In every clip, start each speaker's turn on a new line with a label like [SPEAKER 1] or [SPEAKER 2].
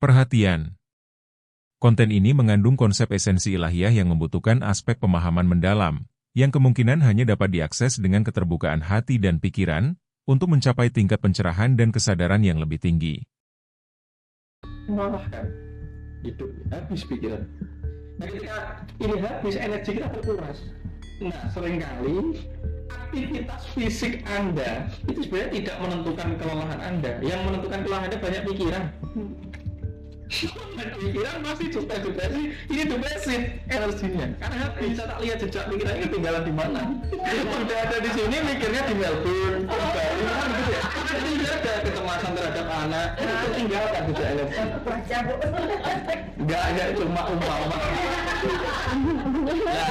[SPEAKER 1] Perhatian. Konten ini mengandung konsep esensi ilahiyah yang membutuhkan aspek pemahaman mendalam, yang kemungkinan hanya dapat diakses dengan keterbukaan hati dan pikiran, untuk mencapai tingkat pencerahan dan kesadaran yang lebih tinggi.
[SPEAKER 2] Mengarahkan hidup, habis pikiran. Nah ketika ini habis, energi kita terkuras. Nah seringkali aktivitas fisik Anda itu sebenarnya tidak menentukan kelelahan Anda. Yang menentukan kelelahan Anda banyak pikiran. Pikiran masih depresi, ini depresif energinya. Karena habis, saya tak lihat jejak pikirannya ketinggalan di mana. Sudah ada di sini, mikirnya di Melbourne, di Bali, kan gitu ya. Jadi dia ada kecemasan terhadap anak, ketinggalan jejak energi. Enggak cuma umpama. Nah,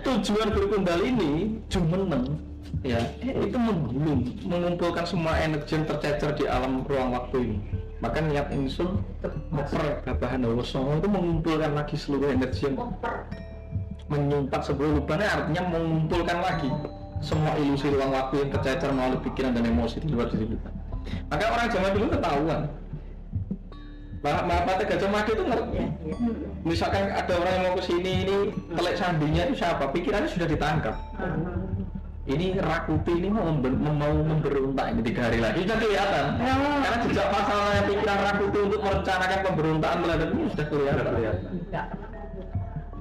[SPEAKER 2] tujuan berkundalini jumeneng ya itu mengumpulkan semua energi yang tercecer di alam ruang waktu ini. Maka niat insun moper babahan Allah itu mengumpulkan lagi seluruh energi yang menyumpat seluruh lubangnya, artinya mengumpulkan lagi semua ilusi ruang waktu yang tercecer melalui pikiran dan emosi di luar diri kita. Maka orang zaman dulu ketahuan. Mahapati Gajah Mada itu ngerti. Misalkan ada orang yang mau ke sini, ini telik sandinya itu siapa? Pikirannya sudah ditangkap. Ini Rakuti ini mau memberontak ini 3 hari lagi sudah kelihatan. Karena jejak pasalnya pikiran Rakuti untuk merencanakan pemberontakan terhadap ini sudah kelihatan.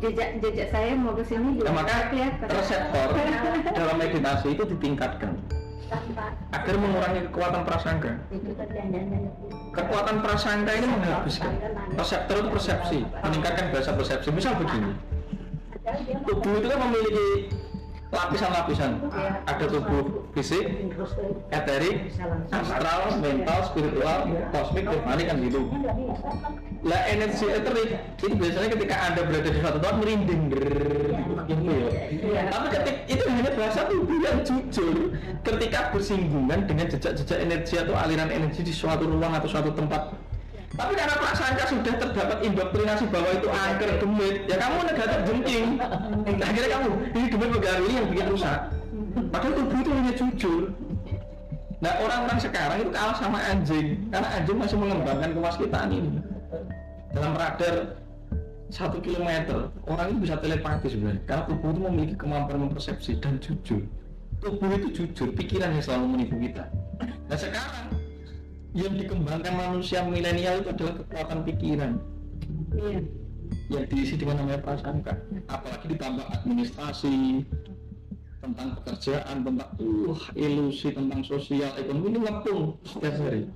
[SPEAKER 3] Jejak saya mau ke sini juga.
[SPEAKER 2] Nah, maka reseptor dalam meditasi itu ditingkatkan agar mengurangi kekuatan prasangka. Kekuatan prasangka ini menghabiskan. Reseptor itu persepsi, meningkatkan bahasa persepsi. Misal begini, tubuh itu kan memiliki lapisan-lapisan. Ada tubuh fisik, eterik, astral, mental, spiritual, kosmik, rohani kan gitu. Lah energi eterik itu biasanya ketika Anda berada di suatu tempat merinding gitu ya. Tapi ketika itu hanya bahasa tubuh yang jujur ketika bersinggungan dengan jejak-jejak energi atau aliran energi di suatu ruang atau suatu tempat. Tapi karena prasangka sudah terdapat indoktrinasi bahwa itu angker, demit, ya kamu negatif jengking. Akhirnya kamu, ini demit pengaruh ini yang bikin rusak. Padahal tubuh itu hanya jujur. Nah orang-orang sekarang itu kalah sama anjing, karena anjing masih mengembangkan kewaskitaan ini. Dalam radar 1 kilometer, orang itu bisa telepati sebenarnya, karena tubuh itu memiliki kemampuan mempersepsi dan jujur. Tubuh itu jujur, pikiran yang selalu menipu kita. Nah sekarang yang dikembangkan manusia milenial itu adalah kekuatan pikiran yang diisi dengan namanya prasangka, apalagi ditambah administrasi tentang pekerjaan, tentang ilusi tentang sosial ekonomi ini ngepung setiap hari.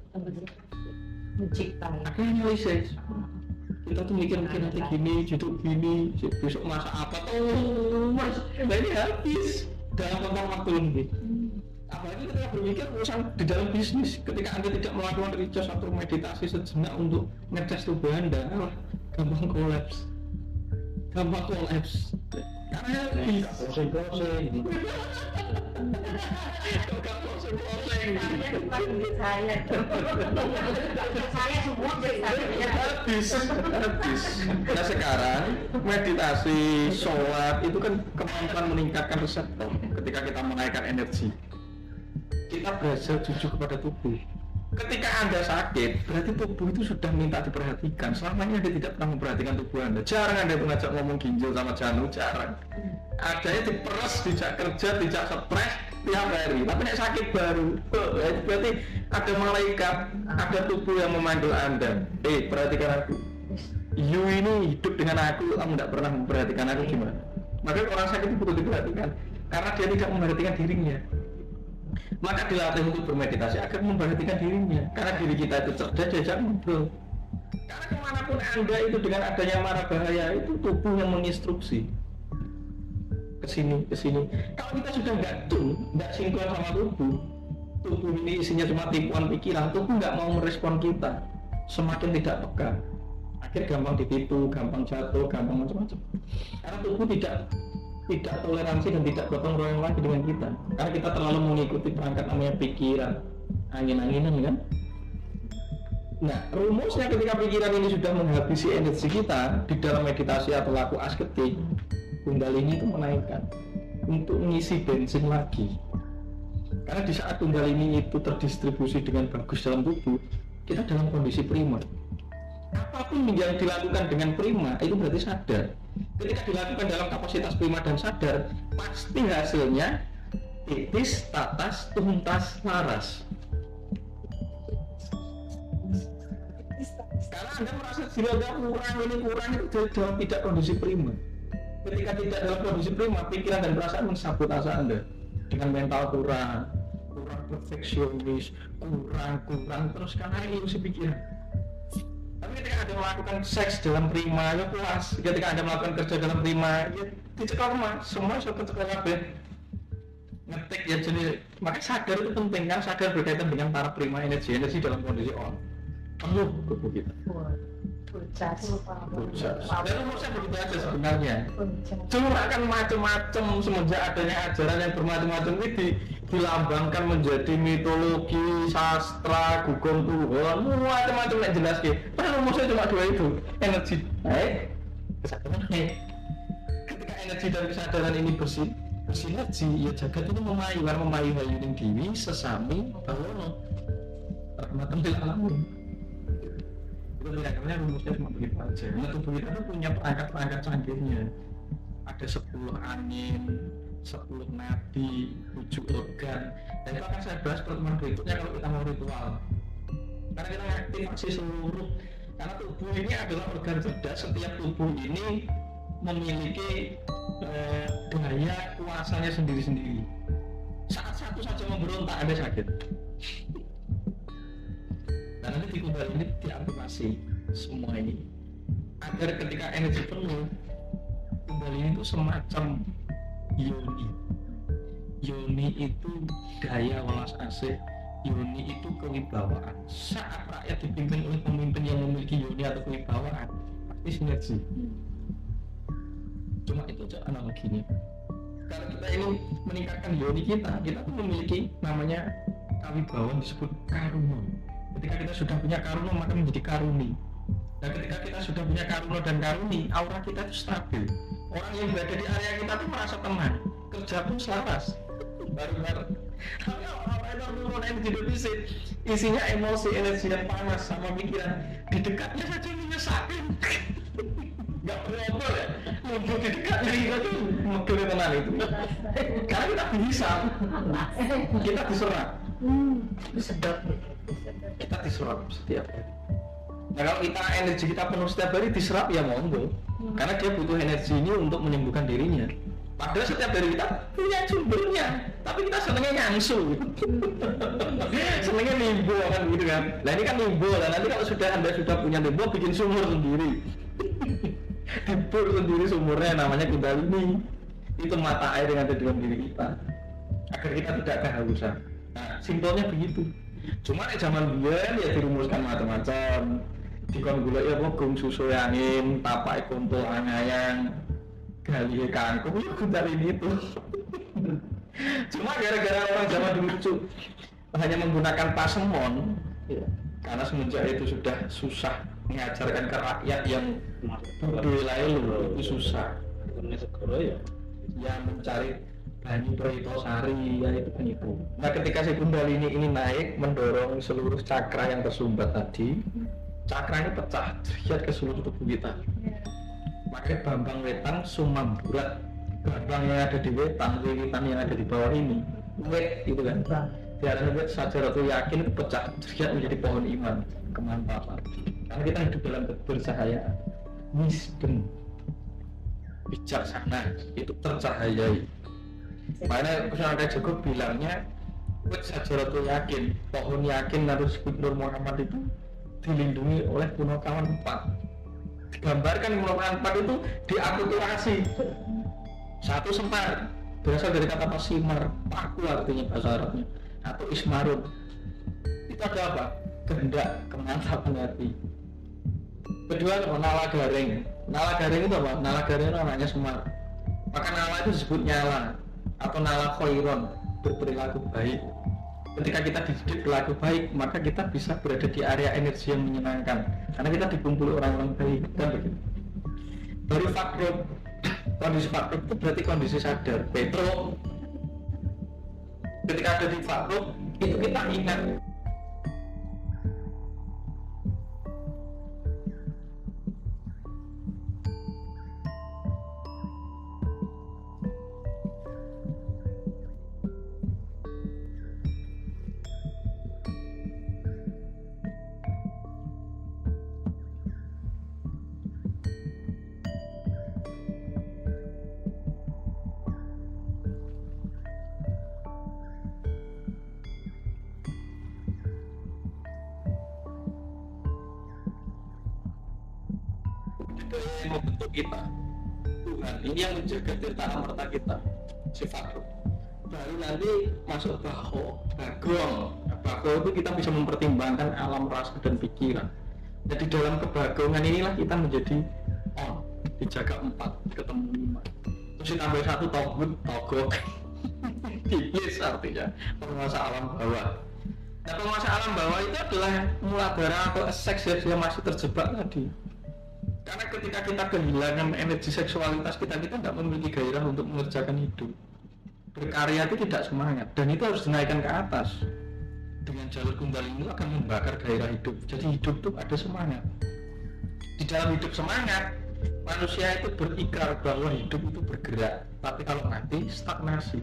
[SPEAKER 2] Akhirnya analisis, kita tuh mikir nanti gini, hidup gini, besok masa apa tuh mas, nah ini habis dalam tentang waktu ini. Apalagi ketika berpikir urusan di dalam bisnis, ketika Anda tidak melakukan recharge atau meditasi sejenak untuk ngecas tubuh Anda, gampang kolaps. Karena closing.
[SPEAKER 3] Saya semua
[SPEAKER 2] habis. Nah sekarang meditasi, sholat itu kan kemampuan meningkatkan reseptor. Ketika kita menaikkan energi, kita belajar jujur kepada tubuh. Ketika Anda sakit, berarti tubuh itu sudah minta diperhatikan. Selama ini Anda tidak pernah memperhatikan tubuh Anda. Jarang Anda mengajak ngomong ginjal sama jantung, jarang. Adanya diperes, dijak kerja, dijak stres tiap hari. Tapi nek sakit baru, berarti ada malaikat, ada tubuh yang memanggil Anda. Perhatikan aku. You ini hidup dengan aku, kamu tidak pernah memperhatikan aku gimana? Maka orang sakit itu butuh diperhatikan, karena dia tidak memperhatikan dirinya. Maka dilatih untuk bermeditasi agar memperhatikan dirinya, karena diri kita itu cerdas, diajak ngobrol. Karena kemanapun Anda itu dengan adanya mara bahaya itu tubuh yang menginstruksi kesini. Kalau kita sudah nggak sinkron sama tubuh ini isinya cuma tipuan pikiran, tubuh nggak mau merespon kita, semakin tidak peka, akhirnya gampang ditipu, gampang jatuh, gampang macam-macam. Karena tubuh tidak toleransi dan tidak gotong royong lagi dengan kita, karena kita terlalu mengikuti perangkat namanya pikiran, angin-anginan kan. Nah rumusnya ketika pikiran ini sudah menghabisi energi kita di dalam meditasi atau laku asketik, kundalini itu menaikkan untuk mengisi bensin lagi. Karena di saat kundalini itu terdistribusi dengan bagus dalam tubuh, kita dalam kondisi primer. apapun yang dilakukan dengan prima itu berarti sadar. Ketika dilakukan dalam kapasitas prima dan sadar, pasti hasilnya titis, tatas, tuntas, laras. Karena Anda merasa diri Anda kurang itu dalam tidak kondisi prima. Ketika tidak dalam kondisi prima, pikiran dan perasaan mensabotase Anda dengan mental kurang perfeksionis, kurang terus karena ilusi pikiran. Tapi ketika Anda melakukan seks dalam prima, ya puas. Ketika Anda melakukan kerja dalam prima, ya dicekal rumah, semua sudah kecekal kabeh. Ngetik ya jenis, makanya sadar itu penting kan, sadar berkaitan dengan para prima energi dalam kondisi on. Penuh tubuh kita.
[SPEAKER 3] Pucat.
[SPEAKER 2] Dan rumusnya begitu aja sebenarnya. Cuma akan macam-macam semenjak adanya ajaran yang bermacam-macam ini dilambangkan menjadi mitologi, sastra, gugong Tuhan, macam-macam yang jelas gitu. Padahal rumusnya cuma dua itu, energi naik, kesadaran naik. Ketika energi dan kesadaran ini bersinergi, ya jagat ini memayu hayuning dewi sesami bawono rahmatan lil alamin. Itu kira-kira rumusnya cuma begitu aja. Nah, tubuh kita tuh punya perangkat canggihnya. Ada 10 angin, 10 nadi, 7 organ. Dan itu akan saya bahas pertemuan berikutnya kalau kita mau ritual. Karena kita aktifasi seluruh. Karena tubuh ini adalah organ cerdas. Setiap tubuh ini memiliki daya kuasanya sendiri-sendiri. Saat satu saja memberontak, Anda sakit. Dan nanti di kundal ini diaktifasi semua ini agar ketika energi penuh, kundal ini itu semacam yoni itu daya welas asih, yoni itu kewibawaan. Saat rakyat dipimpin oleh pemimpin yang memiliki yoni atau kewibawaan, pasti sinergi. Cuma itu aja analoginya. Kalau kita ini meningkatkan yoni kita tuh memiliki namanya kewibawaan, disebut karuna. Ketika kita sudah punya karuna maka menjadi karuni. Dan ketika kita sudah punya karuna dan karuni, aura kita itu stabil. Orang yang berada di area kita itu merasa tenang, kerja pun selaras. Bareng-bareng. Tapi orang yang menurun energi defisit, isinya emosi, energi yang panas sama pikiran, di dekatnya saja menyesakan. Gak berapa ya, muncul di dekatnya kita tuh megel tenang itu. Karena kita bisa, kita diserap. Sedap. Kita diserap setiap hari. Nah kalau kita energi kita penuh setiap hari diserap ya monggo, karena dia butuh energi ini untuk menyembuhkan dirinya. Padahal setiap hari kita punya sumbernya, tapi kita senengnya nyangsu gitu. Senengnya nimbo kan gitu kan. Nah ini kan nimbo, dan nanti kalau Anda sudah punya nimbo, bikin sumur sendiri. Dibur sendiri sumurnya, namanya kundalini. Itu mata air yang ada dalam diri kita, agar kita tidak kehausan. Nah simpelnya begitu. Cuma zaman dulu ya dirumuskan macam-macam. Dikon gula ya gong susu angin, tapak kuntul angayang, gali kangkung, ya kundalini itu. Cuma gara-gara orang zaman dulu hanya menggunakan pasemon, ya, karena semenjak itu sudah susah mengajarkan ke rakyat yang wilayah lu itu susah. Yang mencari Banyu Sari ya itu kan itu. Nah ketika si kundalini ini naik mendorong seluruh cakra yang tersumbat tadi, cakra ini pecah terlihat ke seluruh tubuh kita. Makanya Bambang Wetan Sumamburat, Bambang yang ada di Wetan, Wiwitan yang ada di bawah ini, wet itu kan. Biarlah wet Sajaratul Yakin itu pecah terlihat menjadi pohon iman, kemantapan. Karena kita hidup dalam kebercahayaan, wisdom, bijaksana itu tercahayai. Makanya Kusana Joko bilangnya wet Sajaratul Yakin, pohon yakin harus Nur Muhammad itu dilindungi oleh Punakawan 4. Digambarkan Punakawan 4 itu diakulturasi. Satu semar, berasal dari kata pasimar, paku artinya bahasa Arabnya, atau ismarun. Itu ada apa? Kehendak, kemantapan hati. Kedua nala garing. Nala garing itu apa? Nala garing itu namanya semar. Maka nala itu disebut nyala atau nala khairon, berperilaku baik. Ketika kita dididik berlaku baik, maka kita bisa berada di area energi yang menyenangkan karena kita dikumpuli orang-orang baik, kan begitu. Baru fakrub, kondisi fakrub itu berarti kondisi sadar. Petro ketika ada di fakrub itu kita ingat yang membentuk kita. Tuhan ini yang menjaga tirta amarta kita, sifat roh. Baru nanti masuk bagong. Bagong itu kita bisa mempertimbangkan alam rasa dan pikiran. Jadi dalam kebagongan inilah kita menjadi dijaga 4, ketemu 5. Terus ditambah 1 togok. Iblis artinya penguasa alam bawah. Nah, penguasa alam bawah itu adalah muladhara atau seks yang masih terjebak tadi. Karena ketika kita kehilangan energi seksualitas kita tidak memiliki gairah untuk mengerjakan hidup. Berkarya itu tidak semangat dan itu harus dinaikkan ke atas. Dengan jalur kundalini akan membakar gairah hidup. Jadi hidup itu ada semangat. Di dalam hidup semangat, manusia itu berikrar bahwa hidup itu bergerak. Tapi kalau mati stagnasi.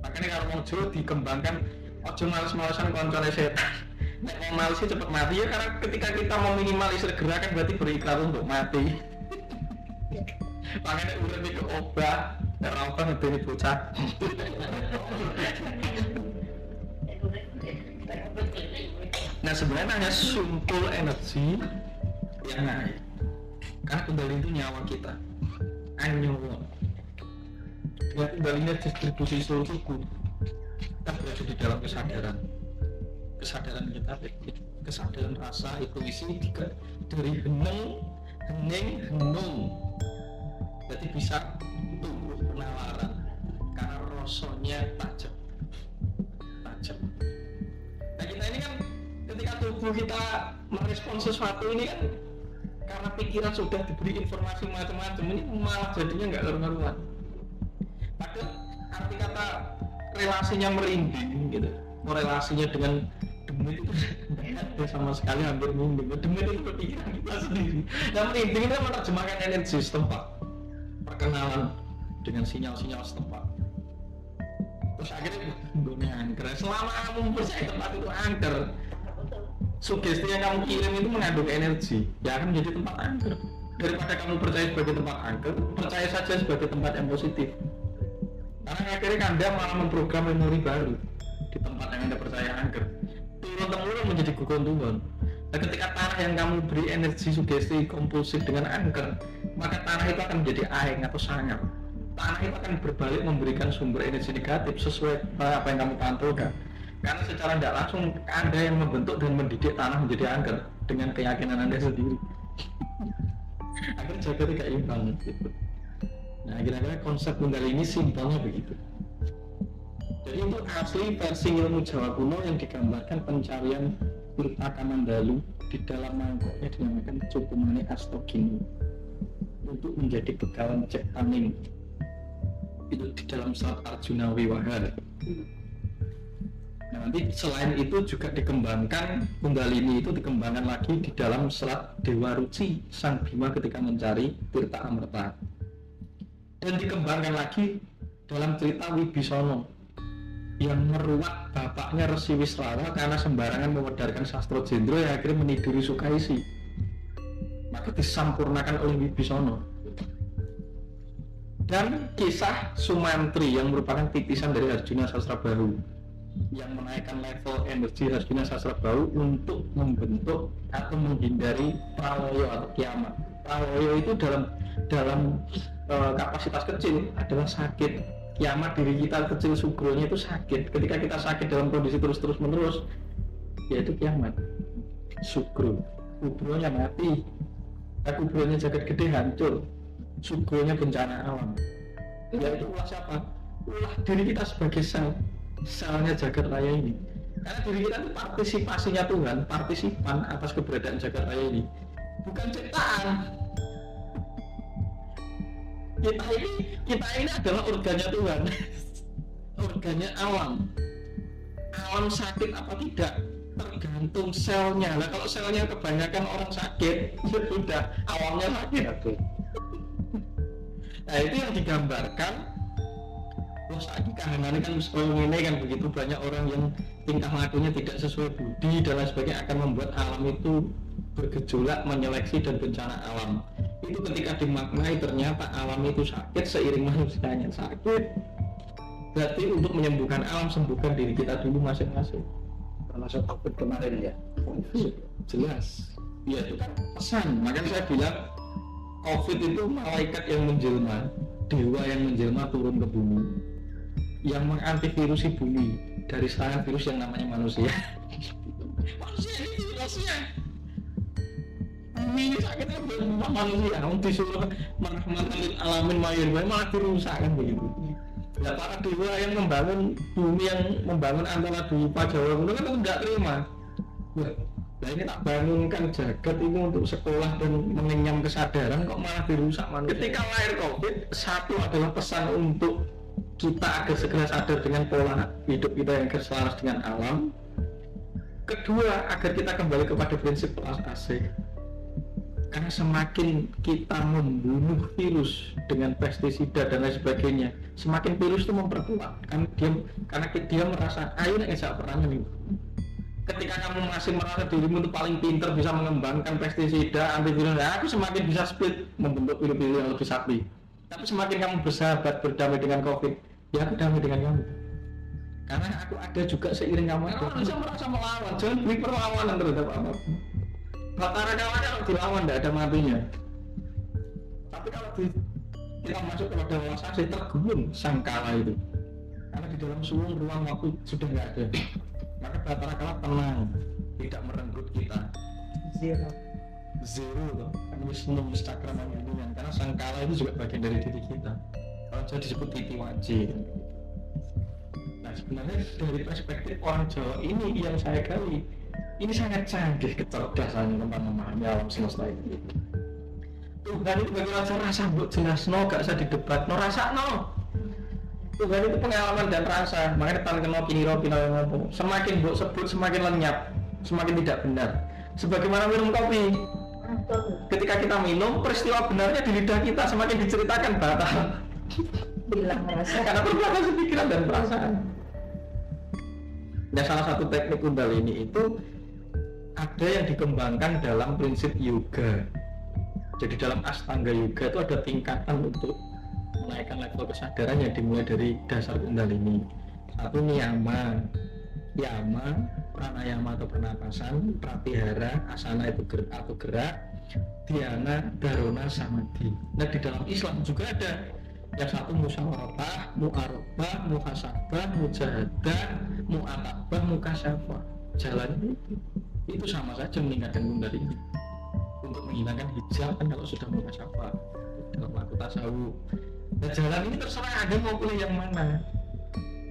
[SPEAKER 2] Makanya kalau mau Jawa dikembangkan ojo males-malesan koncone setan. Nek mau malesnya cepat mati ya, karena ketika kita meminimalisir gerakan berarti berikrar untuk mati. Makanya urip itu obat, nek ora obat ngedeni bocah. Nah sebenarnya hanya sumpul energi yang naik. Karena kundalini itu nyawa kita. Anyo. Dengan kundalini distribusi seluruh tubuh. Kita berada di dalam kesadaran kita, kesadaran rasa, intuisi juga dari hening. Jadi bisa tumbuh penalaran karena rasanya tajam. Nah kita ini kan ketika tubuh kita merespon sesuatu ini kan karena pikiran sudah diberi informasi macam-macam, ini malah jadinya nggak karu-karuan. Padahal arti kata relasinya merinding gitu, relasinya dengan demit itu tidak sama sekali hampir merinding. Demit itu berpikiran kita sendiri. Nah merinding itu menerjemahkan energi setempat, perkenalan dengan sinyal-sinyal setempat. Terus akhirnya gue angker. Selama kamu percaya tempat itu angker, sugesti yang kamu kirim itu mengandung energi, ya akan menjadi tempat angker. Daripada kamu percaya sebagai tempat angker, percaya saja sebagai tempat yang positif. Karena akhirnya Anda malah memprogram memori baru di tempat yang Anda percaya angker. Turun-temurun menjadi gugon Tuhan. Dan ketika tanah yang kamu beri energi sugesti kompulsif dengan angker, maka tanah itu akan menjadi aeng atau sangar. Tanah itu akan berbalik memberikan sumber energi negatif sesuai apa yang kamu pantulkan. Karena secara tidak langsung Anda yang membentuk dan mendidik tanah menjadi angker dengan keyakinan Anda sendiri. Akhirnya jaga tidak imbang gitu. Nah kira-kira konsep kundalini simpelnya begitu. Jadi itu asli versi ilmu Jawa kuno yang digambarkan pencarian Tirta Kamandalu di dalam mangkoknya dinamakan Cupumane Astogini untuk menjadi begawan Cek Taning. Itu di dalam surat Arjuna Wiwaha. Nah nanti selain itu juga dikembangkan kundalini itu dikembangkan lagi di dalam serat Dewa Ruci Sang Bima ketika mencari Tirta Amerta, dan dikembangkan lagi dalam cerita Wibisono yang meruat bapaknya Resi Wisrawa karena sembarangan mewedarkan sastro jendro yang akhirnya meniduri Sukaisi, maka disampurnakan oleh Wibisono. Dan kisah Sumantri yang merupakan titisan dari Arjuna Sasrabahu yang menaikkan level energi Arjuna Sasrabahu untuk membentuk atau menghindari prawoyo atau kiamat. Prawoyo itu dalam kapasitas kecil adalah sakit. Kiamat diri kita kecil, sugronya itu sakit. Ketika kita sakit dalam kondisi terus menerus, yaitu kiamat. Sugro, kubronya mati, kubronya jagat gede hancur, sugronya bencana alam. Yaitu ulah siapa? Ulah diri kita sebagai selnya jagat raya ini. Karena diri kita itu partisipasinya Tuhan, partisipan atas keberadaan jagat raya ini, bukan ciptaan. Kita ini adalah organnya Tuhan, organnya alam. Alam sakit apa tidak tergantung selnya. Nah kalau selnya kebanyakan orang sakit, sudah alamnya sakit. Nah itu yang digambarkan. Wah saat ini kahanannya kan ini kan begitu banyak orang yang tingkah lakunya tidak sesuai budi dan lain sebagainya, akan membuat alam itu bergejolak, menyeleksi dan bencana alam. Itu ketika dimaknai ternyata alam itu sakit seiring manusianya sakit. Berarti untuk menyembuhkan alam, sembuhkan diri kita dulu masing-masing.
[SPEAKER 4] Termasuk COVID kemarin ya.
[SPEAKER 2] Jelas. Ya itu kan pesan. Makanya saya bilang COVID itu malaikat yang menjelma, dewa yang menjelma turun ke bumi, yang mengantivirusi bumi dari serangan virus yang namanya manusia. Manusia ini virusnya. Bumi ini sakitnya bukan manusia, disuruh merahmatan lil alamin mayur, malah dirusak kan begitu. Nah, para dewa yang membangun bumi, yang membangun antara Dwipa Jawa itu kan tidak terima. Nah ini tak bangunkan jagat ini untuk sekolah dan mengenyam kesadaran, kok malah dirusak manusia. Ketika lahir COVID, satu adalah pesan untuk kita agar segera sadar dengan pola hidup kita yang selaras dengan alam. Kedua, agar kita kembali kepada prinsip kelas asing. Karena semakin kita membunuh virus dengan pestisida dan lain sebagainya, semakin virus itu memperkuat. Karena dia merasa, ayo nek ngejak perang ini. Ketika kamu masih merasa dirimu itu paling pintar bisa mengembangkan pestisida, antivirus, aku semakin bisa speed membentuk virus-virus yang lebih sakti. Tapi semakin kamu bersahabat, berdamai dengan COVID, ya aku damai dengan kamu. Karena aku ada juga seiring kamu ada. Kamu bisa merasa melawan, jangan beri perlawanan terhadap apa. Batara kawan kalau dilawan tidak ada matinya. Tapi kalau kita masuk kepada wasasi, tergulung sangkala itu. Karena di dalam suwung ruang waktu sudah nggak ada. Maka Batara kalah tenang, tidak merenggut kita. Zero loh. Kan Wisnu Cakra Manggulungan. Karena sangkala itu juga bagian dari diri kita. Kalau Jawa disebut titi wajib. Nah sebenarnya dari perspektif orang Jawa ini yang saya gali, ini sangat canggih kecerdasannya tentang memahami alam semesta ini. Tuhan itu bagi raja rasa buat jelas no, gak usah didebat no, rasa no. Tuhan itu pengalaman dan rasa, makanya tan kena kiniro yang ngomong. Semakin buat sebut semakin lenyap, semakin tidak benar. Sebagaimana minum kopi, ketika kita minum peristiwa benarnya di lidah kita semakin diceritakan batal.
[SPEAKER 3] Bilang rasa.
[SPEAKER 2] Karena berbagai pikiran dan perasaan. Nah salah satu teknik Kundalini itu ada yang dikembangkan dalam prinsip yoga. Jadi dalam Astanga Yoga itu ada tingkatan untuk menaikkan level kesadaran yang dimulai dari dasar Kundalini. Satu niyama, yama, pranayama atau pernapasan, pratihara, asana itu gerak, dhyana, dharana, samadhi. Nah di dalam Islam juga ada yang satu musyawarah, mu'arabah, muhasabah, mujahadah, mu'atabah, mukasyafah. Jalan itu sama saja meningkatkan Kundalini untuk menghilangkan hijab kan kalau sudah mukasyafah dalam laku tasawuf. Nah jalan ini terserah Anda mau pilih yang mana.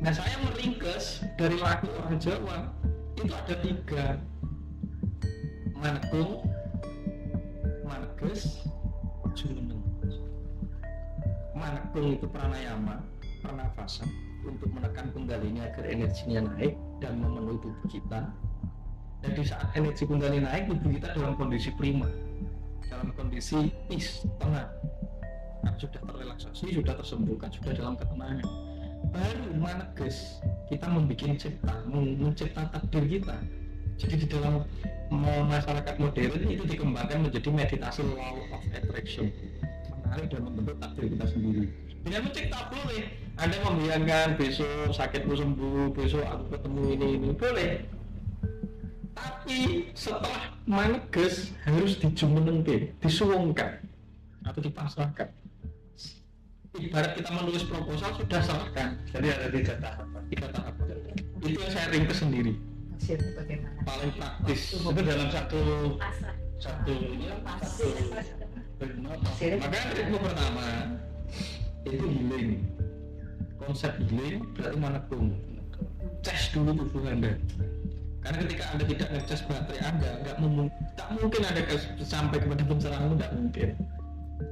[SPEAKER 2] Nah saya meringkas dari laku orang Jawa itu ada 3: manekung, maneges, jumeneng. Manekung itu pranayama, pernafasan untuk menekan Kundalini agar energinya naik dan memenuhi tubuh kita. Dan di saat energi Kundalini naik, tubuh kita dalam kondisi prima, dalam kondisi peace, tenang. Nah, sudah terrelaksasi, sudah tersembuhkan, sudah dalam ketenangan. Baru maneges, kita membuat mencipta takdir kita. Jadi di dalam masyarakat modern itu dikembangkan menjadi meditasi law of attraction, menarik dan membentuk takdir kita sendiri. Dengan mencipta boleh, Anda membayangkan besok sakitmu sembuh, besok aku ketemu ini boleh. Tapi setelah maneges harus dijumenengke, disuwungkan atau dipasrahkan. Ibarat kita menulis proposal sudah serahkan. Jadi ada 3 tahapan. 3 tahapan. Itu yang saya ringkas sendiri.
[SPEAKER 3] Hasilnya bagaimana?
[SPEAKER 2] Paling praktis. Itu dalam satu. Maka ritme pertama itu healing. Konsep healing berarti manekung. Cas dulu tubuh Anda. Karena ketika Anda tidak ngecas baterai Anda, tak mungkin Anda sampai kepada pencerahan, tidak mungkin.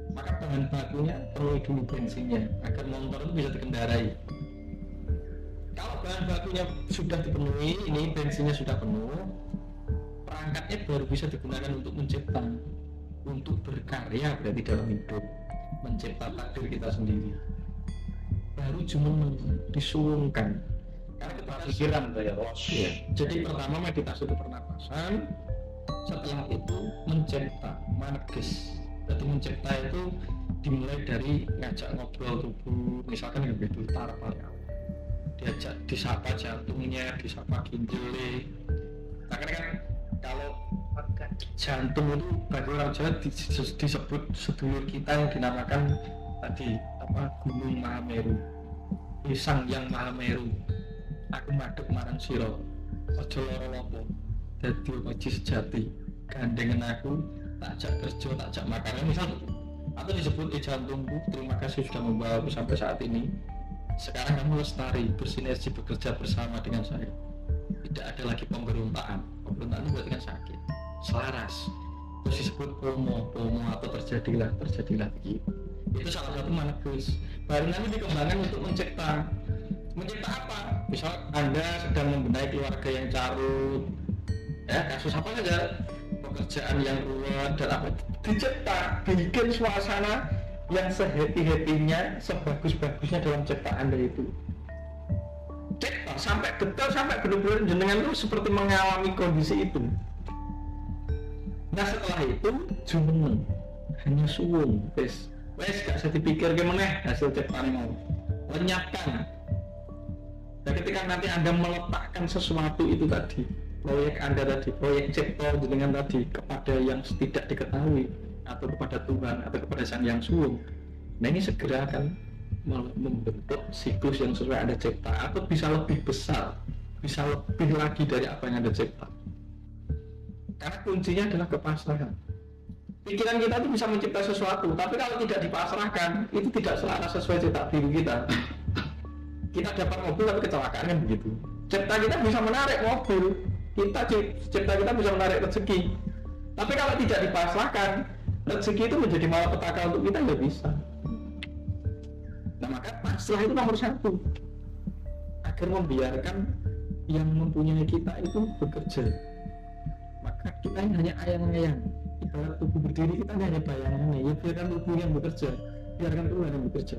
[SPEAKER 2] Maka bahan bakunya perlu dulu bensinnya agar motor itu bisa dikendarai. Kalau bahan bakunya sudah dipenuhi, ini bensinnya sudah penuh, perangkatnya baru bisa digunakan untuk mencipta, untuk berkarya berarti dalam hidup, mencipta takdir kita sendiri. Baru cuma disuwungkan. Karena kita pikiran ya. Jadi pertama meditasi itu pernapasan, setelah itu mencipta, maneges. Jadi mencipta itu dimulai dari ngajak ngobrol tubuh, misalkan yang betul tarpal ya, diajak disapa jantungnya, disapa ginjalnya. Nah kan kalau jantung itu bagi orang Jawa disebut sedulur kita yang dinamakan tadi apa Gunung Mahameru, Sang Yang Mahameru. Aku madhep marang sira, aja lara lopo, dadi oji sejati, gandengan aku, tak ajak kerja, tak ajak makan. Misal atau disebut jantungku, terima kasih sudah membawa aku sampai saat ini. Sekarang kamu lestari, bersinergi, bekerja bersama dengan saya. Tidak ada lagi pemberontakan. Pemberontakan itu berarti kan sakit. Selaras. Terus disebut pomo atau terjadilah begitu. Itu salah satu manifest. Baru nanti dikembangkan untuk mencipta apa? Misal Anda sedang membenahi keluarga yang carut, ya kasus apa saja, pekerjaan yang ruwet dan apa, dicipta, bikin suasana yang sehappy-happynya, sebagus-bagusnya dalam cipta Anda itu. Cipta sampai detail, sampai benar-benar jenengan itu seperti mengalami kondisi itu. Nah setelah itu jumeneng, hanya suwung, wes gak usah dipikir gimana hasil ciptaan mau, lenyapkan. Dan ketika nanti Anda meletakkan sesuatu itu tadi, proyek Anda tadi, proyek cipta jenengan tadi kepada yang tidak diketahui atau kepada Tuhan atau kepada Sang Yang Suwung, nah ini segera akan membentuk siklus yang sesuai Anda cipta atau bisa lebih besar, bisa lebih lagi dari apa yang Anda cipta. Karena kuncinya adalah kepasrahan. Pikiran kita itu bisa mencipta sesuatu, tapi kalau tidak dipasrahkan, itu tidak selaras sesuai cetak biru kita. Kita dapat mobil tapi kecelakaan kan begitu. Cipta kita bisa menarik mobil, cipta kita bisa menarik rezeki. Tapi kalau tidak dipasrahkan, rezeki itu menjadi malapetaka untuk kita, nggak bisa. Nah maka pasrah itu nomor satu, agar membiarkan yang mempunyai kita itu bekerja. Maka kita ini hanya ayang-ayang, ibarat tubuh berdiri kita hanya bayangannya. Ya biarkan tubuh yang bekerja, biarkan Tuhan yang bekerja.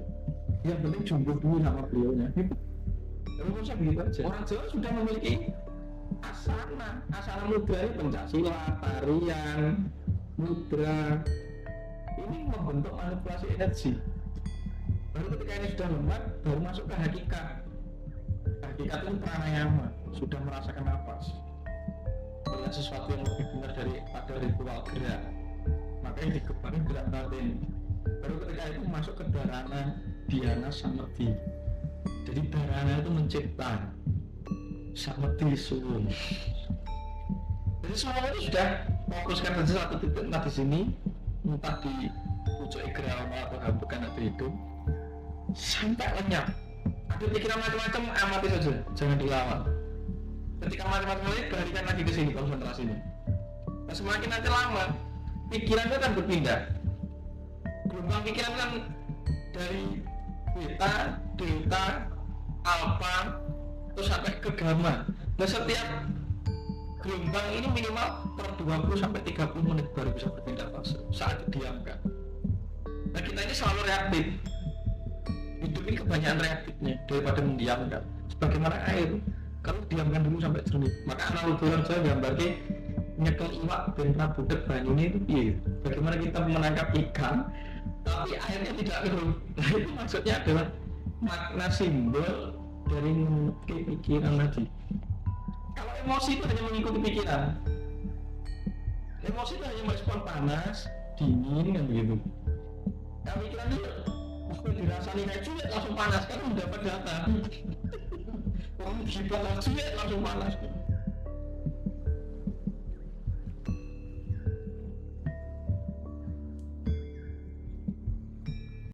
[SPEAKER 2] Yang penting jumbo dulu sama beliaunya. Terus saya begitu aja. Orang Jawa sudah memiliki asana mudra ini, pencaksilat, tarian, mudra. Ini membentuk manipulasi energi. Baru ketika ini sudah lemah, baru masuk ke hakikat. Hakikat itu pranayama, sudah merasakan nafas. Melihat sesuatu yang lebih benar daripada ritual gerak. Makanya dikembangkan gerak batin. Baru ketika itu masuk ke dharana, dhyana, samadhi. Jadi dharana itu mencipta, samadhi suwung. Jadi semua itu sudah fokuskan saja satu titik, entah di sini, entah di pucuk igrama atau hambukan atau itu, sampai lenyap. Ada pikiran macam-macam, amati saja, jangan dilawan. Ketika macam-macam ini, balikan lagi ke sini, konsentrasinya. Nah, semakin nanti lama, pikirannya akan berpindah. Gelombang pikiran kan dari beta, delta, alpha, terus sampai ke gamma. Nah setiap gelombang ini minimal per 20 sampai 30 menit baru bisa berpindah fase saat didiamkan. Nah kita ini selalu reaktif. Hidup ini kebanyakan reaktifnya daripada mendiamkan. Sebagaimana air, kalau diamkan dulu sampai jernih. Maka analogi orang Jawa gambarnya nyekel iwak dan prabudek banyune itu piye? Bagaimana kita menangkap ikan tapi airnya tidak keruh. Nah itu maksudnya adalah makna simbol dari mengikuti pikiran tadi. Kalau emosi itu hanya mengikuti pikiran, emosi itu hanya merespon panas, dingin kan begitu. Kalau pikiran itu waktu dirasani kayak cuek langsung panas, kan mendapat data. Orang gila langsung panas.